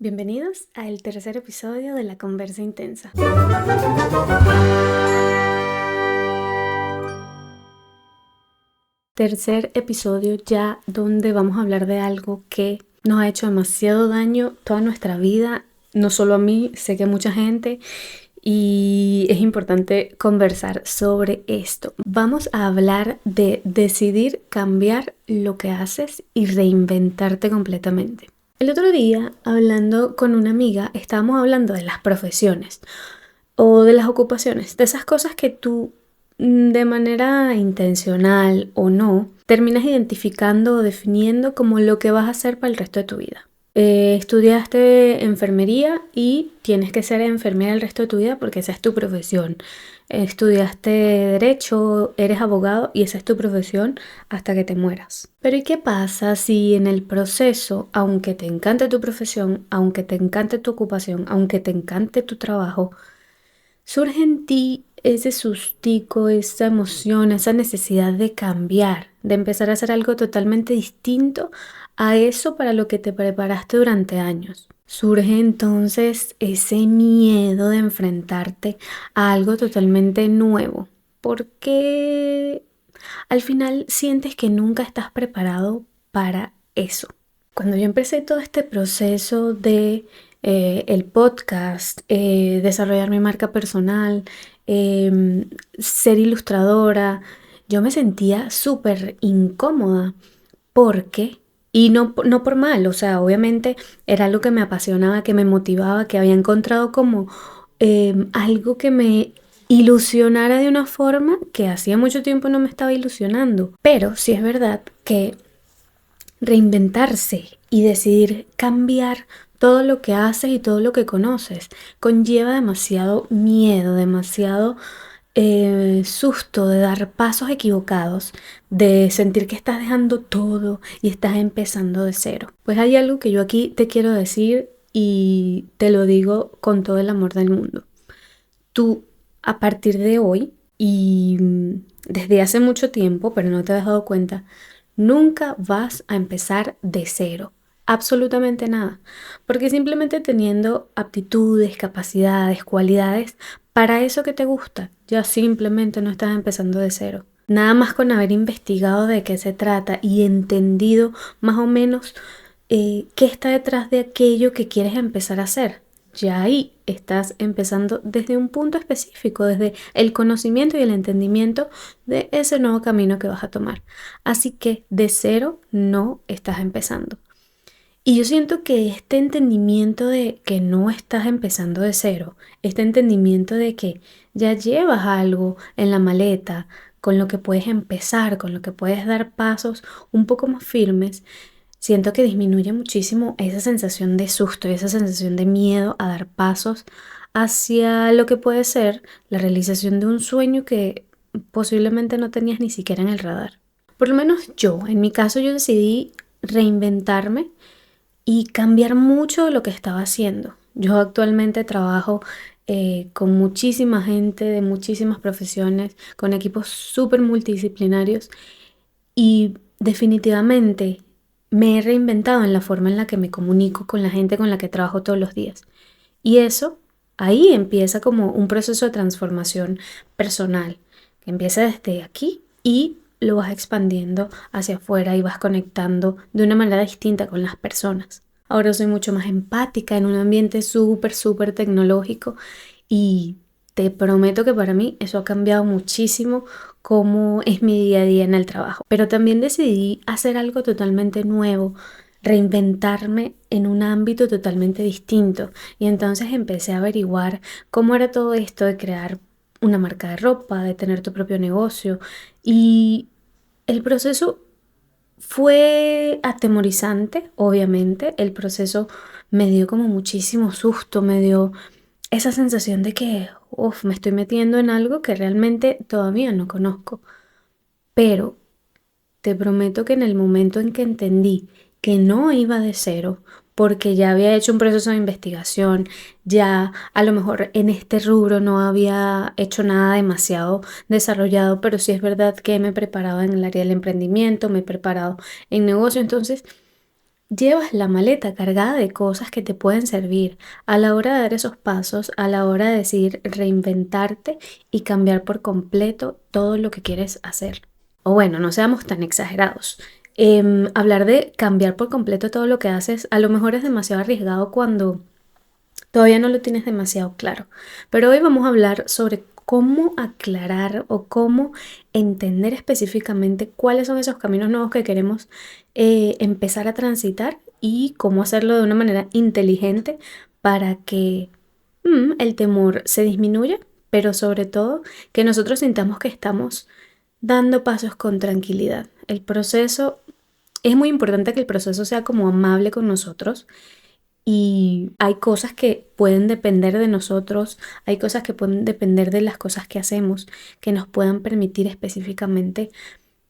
Bienvenidos al tercer episodio de La Conversa Intensa. Tercer episodio ya donde vamos a hablar de algo que nos ha hecho demasiado daño toda nuestra vida, no solo a mí, sé que a mucha gente, y es importante conversar sobre esto. Vamos a hablar de decidir cambiar lo que haces y reinventarte completamente. El otro día, hablando con una amiga, estábamos hablando de las profesiones o de las ocupaciones, de esas cosas que tú de manera intencional o no, terminas identificando o definiendo como lo que vas a hacer para el resto de tu vida. Estudiaste enfermería y tienes que ser enfermera el resto de tu vida porque esa es tu profesión. Estudiaste derecho, eres abogado y esa es tu profesión hasta que te mueras. Pero ¿y qué pasa si en el proceso, aunque te encante tu profesión, aunque te encante tu ocupación, aunque te encante tu trabajo, surge en ti ese sustico, esa emoción, esa necesidad de cambiar, de empezar a hacer algo totalmente distinto a eso para lo que te preparaste durante años? Surge entonces ese miedo de enfrentarte a algo totalmente nuevo, porque al final sientes que nunca estás preparado para eso. Cuando yo empecé todo este proceso de el podcast, desarrollar mi marca personal, ser ilustradora, yo me sentía súper incómoda porque, y no por mal, o sea, obviamente era algo que me apasionaba, que me motivaba, que había encontrado como algo que me ilusionara de una forma que hacía mucho tiempo no me estaba ilusionando. Pero sí es verdad que reinventarse y decidir cambiar todo lo que haces y todo lo que conoces conlleva demasiado miedo, demasiado susto de dar pasos equivocados, de sentir que estás dejando todo y estás empezando de cero. Pues hay algo que yo aquí te quiero decir y te lo digo con todo el amor del mundo. Tú, a partir de hoy y desde hace mucho tiempo, pero no te has dado cuenta, nunca vas a empezar de cero. Absolutamente nada. Porque simplemente teniendo aptitudes, capacidades, cualidades para eso que te gusta, ya simplemente no estás empezando de cero. Nada más con haber investigado de qué se trata y entendido más o menos qué está detrás de aquello que quieres empezar a hacer. Ya ahí estás empezando desde un punto específico, desde el conocimiento y el entendimiento de ese nuevo camino que vas a tomar. Así que de cero no estás empezando. Y yo siento que este entendimiento de que no estás empezando de cero, este entendimiento de que ya llevas algo en la maleta con lo que puedes empezar, con lo que puedes dar pasos un poco más firmes, siento que disminuye muchísimo esa sensación de susto y esa sensación de miedo a dar pasos hacia lo que puede ser la realización de un sueño que posiblemente no tenías ni siquiera en el radar. Por lo menos yo, en mi caso, yo decidí reinventarme y cambiar mucho de lo que estaba haciendo. Yo actualmente trabajo con muchísima gente de muchísimas profesiones, con equipos súper multidisciplinarios y definitivamente me he reinventado en la forma en la que me comunico con la gente con la que trabajo todos los días. Y eso, ahí empieza como un proceso de transformación personal, que empieza desde aquí y lo vas expandiendo hacia afuera y vas conectando de una manera distinta con las personas. Ahora soy mucho más empática en un ambiente súper tecnológico y te prometo que para mí eso ha cambiado muchísimo cómo es mi día a día en el trabajo. Pero también decidí hacer algo totalmente nuevo, reinventarme en un ámbito totalmente distinto. Y entonces empecé a averiguar cómo era todo esto de crear una marca de ropa, de tener tu propio negocio. Y el proceso fue atemorizante, obviamente. El proceso me dio como muchísimo susto, me dio esa sensación de que, me estoy metiendo en algo que realmente todavía no conozco. Pero te prometo que en el momento en que entendí que no iba de cero, porque ya había hecho un proceso de investigación, ya a lo mejor en este rubro no había hecho nada demasiado desarrollado, pero sí es verdad que me he preparado en el área del emprendimiento, me he preparado en negocio, entonces llevas la maleta cargada de cosas que te pueden servir a la hora de dar esos pasos, a la hora de decidir reinventarte y cambiar por completo todo lo que quieres hacer. O bueno, no seamos tan exagerados. Hablar de cambiar por completo todo lo que haces a lo mejor es demasiado arriesgado cuando todavía no lo tienes demasiado claro. Pero hoy vamos a hablar sobre cómo aclarar o cómo entender específicamente cuáles son esos caminos nuevos que queremos empezar a transitar y cómo hacerlo de una manera inteligente para que el temor se disminuya, pero sobre todo que nosotros sintamos que estamos dando pasos con tranquilidad. El proceso, es muy importante que el proceso sea como amable con nosotros y hay cosas que pueden depender de nosotros, hay cosas que pueden depender de las cosas que hacemos, que nos puedan permitir específicamente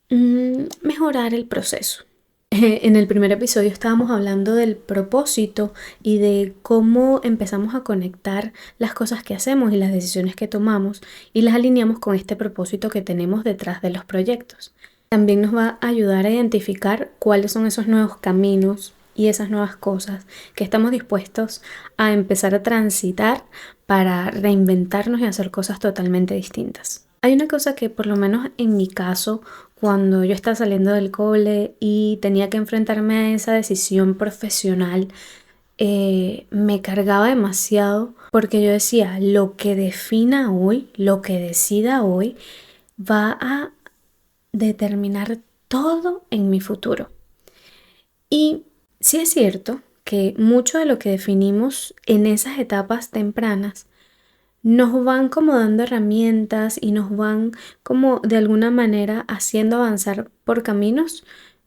mejorar el proceso. En el primer episodio estábamos hablando del propósito y de cómo empezamos a conectar las cosas que hacemos y las decisiones que tomamos y las alineamos con este propósito que tenemos detrás de los proyectos. También nos va a ayudar a identificar cuáles son esos nuevos caminos y esas nuevas cosas que estamos dispuestos a empezar a transitar para reinventarnos y hacer cosas totalmente distintas. Hay una cosa que por lo menos en mi caso, cuando yo estaba saliendo del cole y tenía que enfrentarme a esa decisión profesional, me cargaba demasiado porque yo decía, lo que defina hoy, lo que decida hoy, va a determinar todo en mi futuro. Y sí es cierto que mucho de lo que definimos en esas etapas tempranas nos van como dando herramientas y nos van como de alguna manera haciendo avanzar por caminos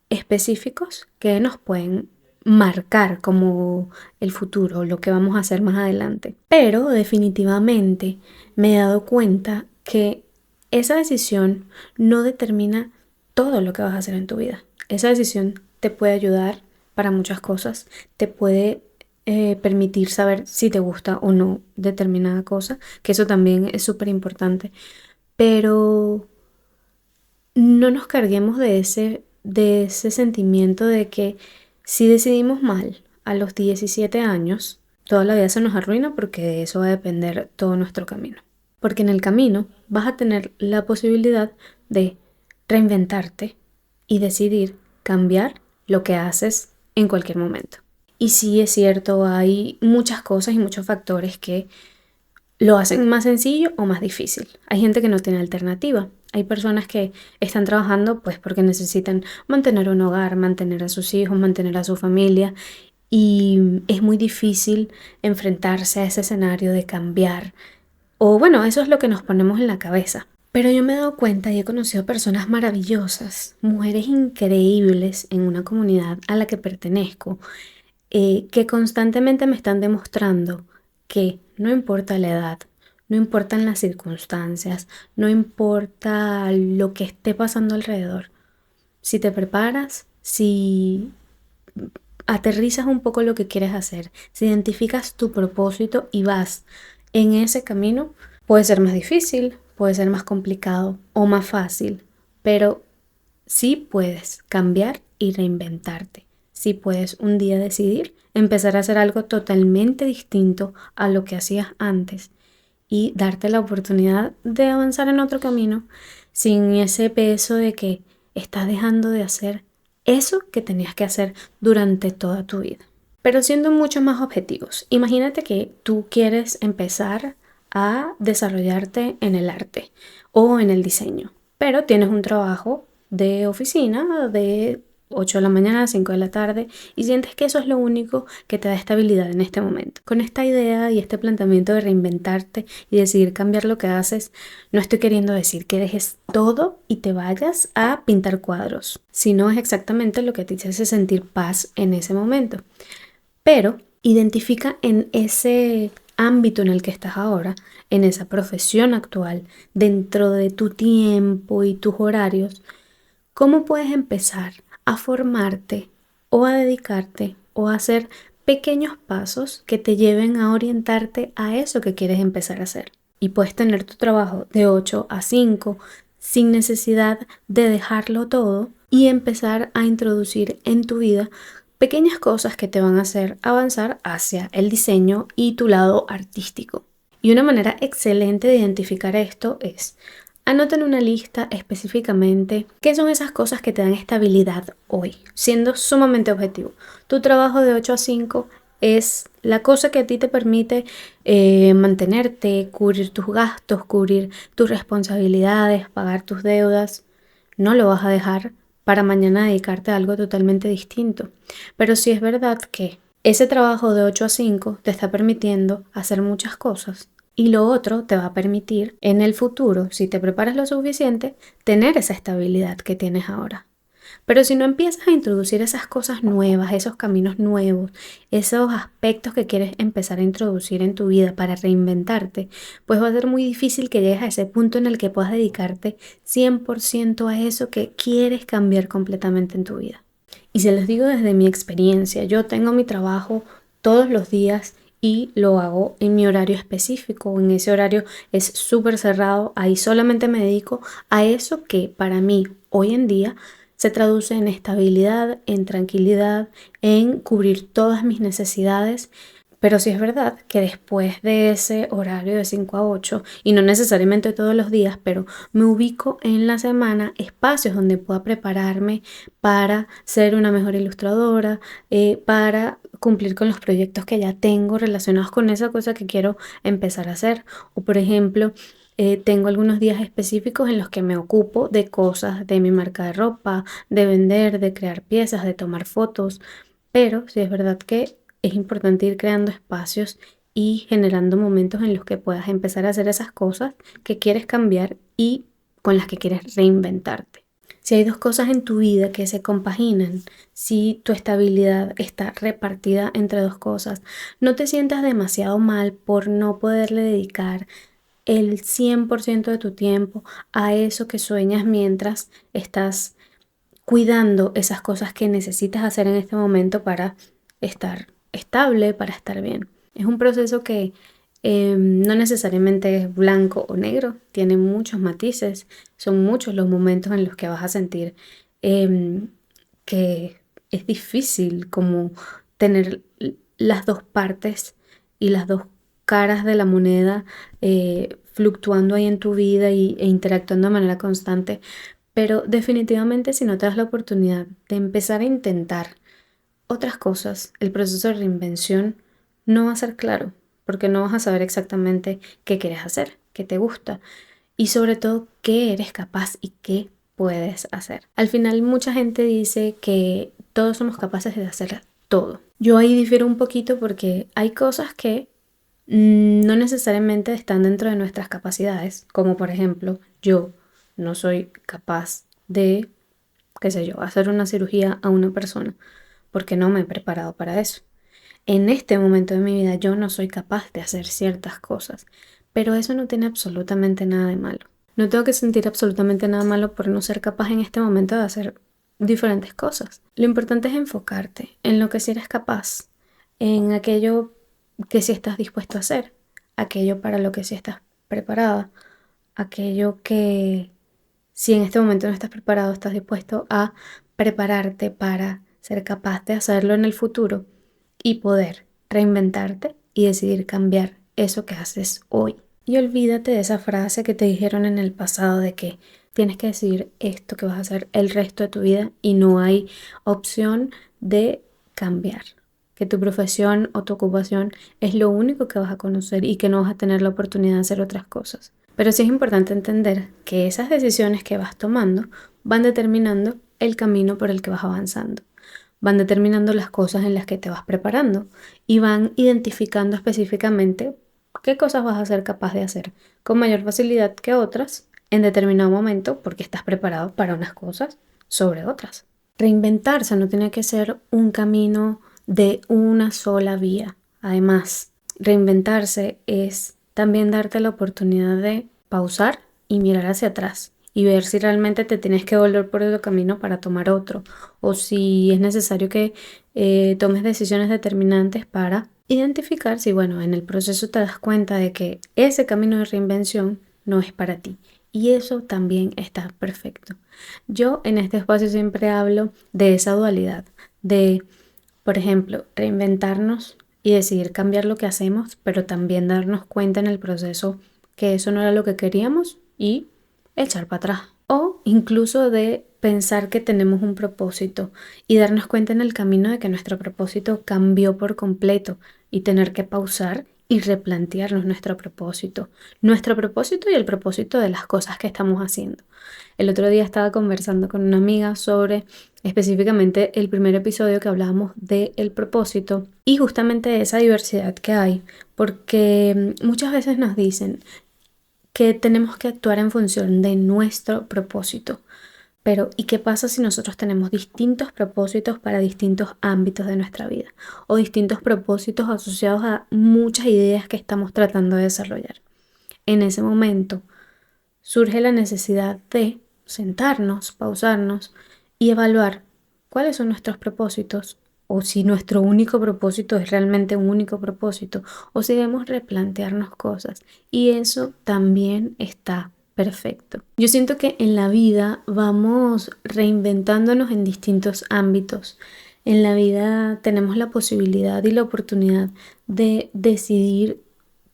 específicos que nos pueden marcar como el futuro, lo que vamos a hacer más adelante. Pero definitivamente me he dado cuenta que esa decisión no determina todo lo que vas a hacer en tu vida. Esa decisión te puede ayudar para muchas cosas, te puede permitir saber si te gusta o no determinada cosa, que eso también es súper importante, pero no nos carguemos de ese sentimiento de que si decidimos mal a los 17 años, toda la vida se nos arruina porque de eso va a depender todo nuestro camino. Porque en el camino vas a tener la posibilidad de reinventarte y decidir cambiar lo que haces en cualquier momento. Y sí es cierto, hay muchas cosas y muchos factores que lo hacen más sencillo o más difícil. Hay gente que no tiene alternativa. Hay personas que están trabajando pues porque necesitan mantener un hogar, mantener a sus hijos, mantener a su familia y es muy difícil enfrentarse a ese escenario de cambiar. O bueno, eso es lo que nos ponemos en la cabeza. Pero yo me he dado cuenta y he conocido personas maravillosas, mujeres increíbles en una comunidad a la que pertenezco, que constantemente me están demostrando que no importa la edad, no importan las circunstancias, no importa lo que esté pasando alrededor. Si te preparas, si aterrizas un poco lo que quieres hacer, si identificas tu propósito y vas en ese camino, puede ser más difícil, puede ser más complicado o más fácil, pero sí puedes cambiar y reinventarte. Sí puedes un día decidir empezar a hacer algo totalmente distinto a lo que hacías antes y darte la oportunidad de avanzar en otro camino sin ese peso de que estás dejando de hacer eso que tenías que hacer durante toda tu vida. Pero siendo mucho más objetivos, imagínate que tú quieres empezar a desarrollarte en el arte o en el diseño, pero tienes un trabajo de oficina de 8 de la mañana a 5 de la tarde y sientes que eso es lo único que te da estabilidad en este momento. Con esta idea y este planteamiento de reinventarte y decidir cambiar lo que haces, no estoy queriendo decir que dejes todo y te vayas a pintar cuadros, sino es exactamente lo que te hace sentir paz en ese momento. Pero identifica en ese ámbito en el que estás ahora, en esa profesión actual, dentro de tu tiempo y tus horarios, cómo puedes empezar a formarte o a dedicarte o a hacer pequeños pasos que te lleven a orientarte a eso que quieres empezar a hacer. Y puedes tener tu trabajo de 8 a 5 sin necesidad de dejarlo todo y empezar a introducir en tu vida pequeñas cosas que te van a hacer avanzar hacia el diseño y tu lado artístico. Y una manera excelente de identificar esto es: anota en una lista específicamente qué son esas cosas que te dan estabilidad hoy, siendo sumamente objetivo. Tu trabajo de 8 a 5 es la cosa que a ti te permite mantenerte, cubrir tus gastos, cubrir tus responsabilidades, pagar tus deudas. No lo vas a dejar para mañana dedicarte a algo totalmente distinto. Pero sí es verdad que ese trabajo de 8 a 5 te está permitiendo hacer muchas cosas. Y lo otro te va a permitir en el futuro, si te preparas lo suficiente, tener esa estabilidad que tienes ahora. Pero si no empiezas a introducir esas cosas nuevas, esos caminos nuevos, esos aspectos que quieres empezar a introducir en tu vida para reinventarte, pues va a ser muy difícil que llegues a ese punto en el que puedas dedicarte 100% a eso que quieres cambiar completamente en tu vida. Y se los digo desde mi experiencia, yo tengo mi trabajo todos los días y lo hago en mi horario específico. En ese horario es súper cerrado, ahí solamente me dedico a eso que para mí hoy en día se traduce en estabilidad, en tranquilidad, en cubrir todas mis necesidades. Pero sí es verdad que después de ese horario de 5 a 8, y no necesariamente todos los días, pero me ubico en la semana espacios donde pueda prepararme para ser una mejor ilustradora, para cumplir con los proyectos que ya tengo relacionados con esa cosa que quiero empezar a hacer. O por ejemplo, tengo algunos días específicos en los que me ocupo de cosas de mi marca de ropa, de vender, de crear piezas, de tomar fotos. Pero sí es verdad que es importante ir creando espacios y generando momentos en los que puedas empezar a hacer esas cosas que quieres cambiar y con las que quieres reinventarte. Si hay dos cosas en tu vida que se compaginan, si tu estabilidad está repartida entre dos cosas, no te sientas demasiado mal por no poderle dedicar el 100% de tu tiempo a eso que sueñas mientras estás cuidando esas cosas que necesitas hacer en este momento para estar estable, para estar bien. Es un proceso que no necesariamente es blanco o negro, tiene muchos matices, son muchos los momentos en los que vas a sentir que es difícil como tener las dos partes y las dos caras de la moneda fluctuando ahí en tu vida e interactuando de manera constante. Pero definitivamente si no te das la oportunidad de empezar a intentar otras cosas, el proceso de reinvención no va a ser claro, porque no vas a saber exactamente qué quieres hacer, qué te gusta y sobre todo qué eres capaz y qué puedes hacer. Al final mucha gente dice que todos somos capaces de hacer todo. Yo ahí difiero un poquito porque hay cosas que no necesariamente están dentro de nuestras capacidades, como por ejemplo yo no soy capaz de, qué sé yo, hacer una cirugía a una persona porque no me he preparado para eso. En este momento de mi vida yo no soy capaz de hacer ciertas cosas, pero eso no tiene absolutamente nada de malo. No tengo que sentir absolutamente nada malo por no ser capaz en este momento de hacer diferentes cosas. Lo importante es enfocarte en lo que sí eres capaz, en aquello que sí estás dispuesto a hacer, aquello para lo que sí estás preparada, aquello que si en este momento no estás preparado, estás dispuesto a prepararte para ser capaz de hacerlo en el futuro y poder reinventarte y decidir cambiar eso que haces hoy. Y olvídate de esa frase que te dijeron en el pasado de que tienes que decidir esto que vas a hacer el resto de tu vida y no hay opción de cambiar. Que tu profesión o tu ocupación es lo único que vas a conocer y que no vas a tener la oportunidad de hacer otras cosas. Pero sí es importante entender que esas decisiones que vas tomando van determinando el camino por el que vas avanzando. Van determinando las cosas en las que te vas preparando y van identificando específicamente qué cosas vas a ser capaz de hacer con mayor facilidad que otras en determinado momento porque estás preparado para unas cosas sobre otras. Reinventarse no tiene que ser un camino de una sola vía. Además, reinventarse es también darte la oportunidad de pausar y mirar hacia atrás y ver si realmente te tienes que volver por otro camino para tomar otro o si es necesario que tomes decisiones determinantes para identificar si, bueno, en el proceso te das cuenta de que ese camino de reinvención no es para ti. Y eso también está perfecto. Yo en este espacio siempre hablo de esa dualidad, de, Por ejemplo, reinventarnos y decidir cambiar lo que hacemos, pero también darnos cuenta en el proceso que eso no era lo que queríamos y echar para atrás. O incluso de pensar que tenemos un propósito y darnos cuenta en el camino de que nuestro propósito cambió por completo y tener que pausar y replantearnos nuestro propósito y el propósito de las cosas que estamos haciendo. El otro día estaba conversando con una amiga sobre específicamente el primer episodio que hablábamos del propósito y justamente de esa diversidad que hay, porque muchas veces nos dicen que tenemos que actuar en función de nuestro propósito. Pero, ¿y qué pasa si nosotros tenemos distintos propósitos para distintos ámbitos de nuestra vida? O distintos propósitos asociados a muchas ideas que estamos tratando de desarrollar. En ese momento surge la necesidad de sentarnos, pausarnos y evaluar cuáles son nuestros propósitos, o si nuestro único propósito es realmente un único propósito, o si debemos replantearnos cosas. Y eso también está perfecto. Yo siento que en la vida vamos reinventándonos en distintos ámbitos. En la vida tenemos la posibilidad y la oportunidad de decidir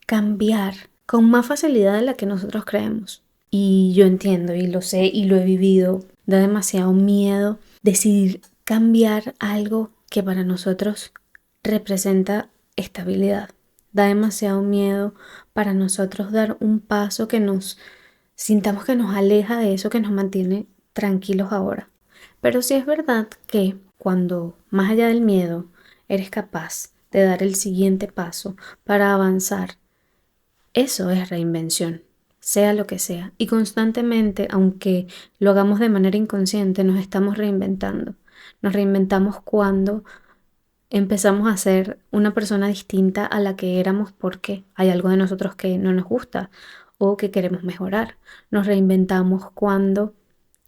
cambiar con más facilidad de la que nosotros creemos. Y yo entiendo y lo sé y lo he vivido. Da demasiado miedo decidir cambiar algo que para nosotros representa estabilidad. Da demasiado miedo para nosotros dar un paso que nos sintamos que nos aleja de eso que nos mantiene tranquilos ahora. Pero sí es verdad que cuando más allá del miedo eres capaz de dar el siguiente paso para avanzar, eso es reinvención, sea lo que sea. Y constantemente, aunque lo hagamos de manera inconsciente, nos estamos reinventando. Nos reinventamos cuando empezamos a ser una persona distinta a la que éramos porque hay algo de nosotros que no nos gusta o que queremos mejorar. Nos reinventamos cuando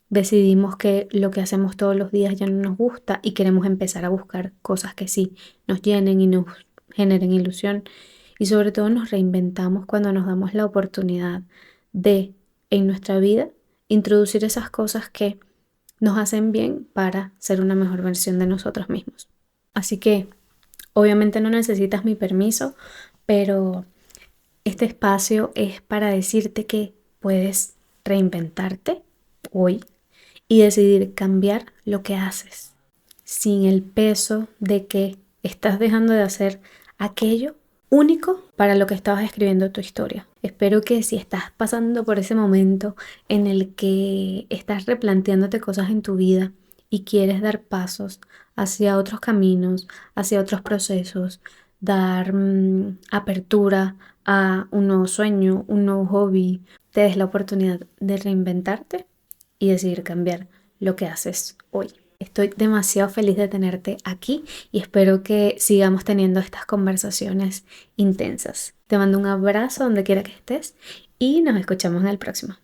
decidimos que lo que hacemos todos los días ya no nos gusta y queremos empezar a buscar cosas que sí nos llenen y nos generen ilusión. Y sobre todo nos reinventamos cuando nos damos la oportunidad de, en nuestra vida, introducir esas cosas que nos hacen bien para ser una mejor versión de nosotros mismos. Así que, obviamente no necesitas mi permiso, pero este espacio es para decirte que puedes reinventarte hoy y decidir cambiar lo que haces sin el peso de que estás dejando de hacer aquello único para lo que estabas escribiendo tu historia. Espero que si estás pasando por ese momento en el que estás replanteándote cosas en tu vida y quieres dar pasos hacia otros caminos, hacia otros procesos, dar apertura a un nuevo sueño, un nuevo hobby, te des la oportunidad de reinventarte y decidir cambiar lo que haces hoy. Estoy demasiado feliz de tenerte aquí y espero que sigamos teniendo estas conversaciones intensas. Te mando un abrazo donde quiera que estés y nos escuchamos en el próximo.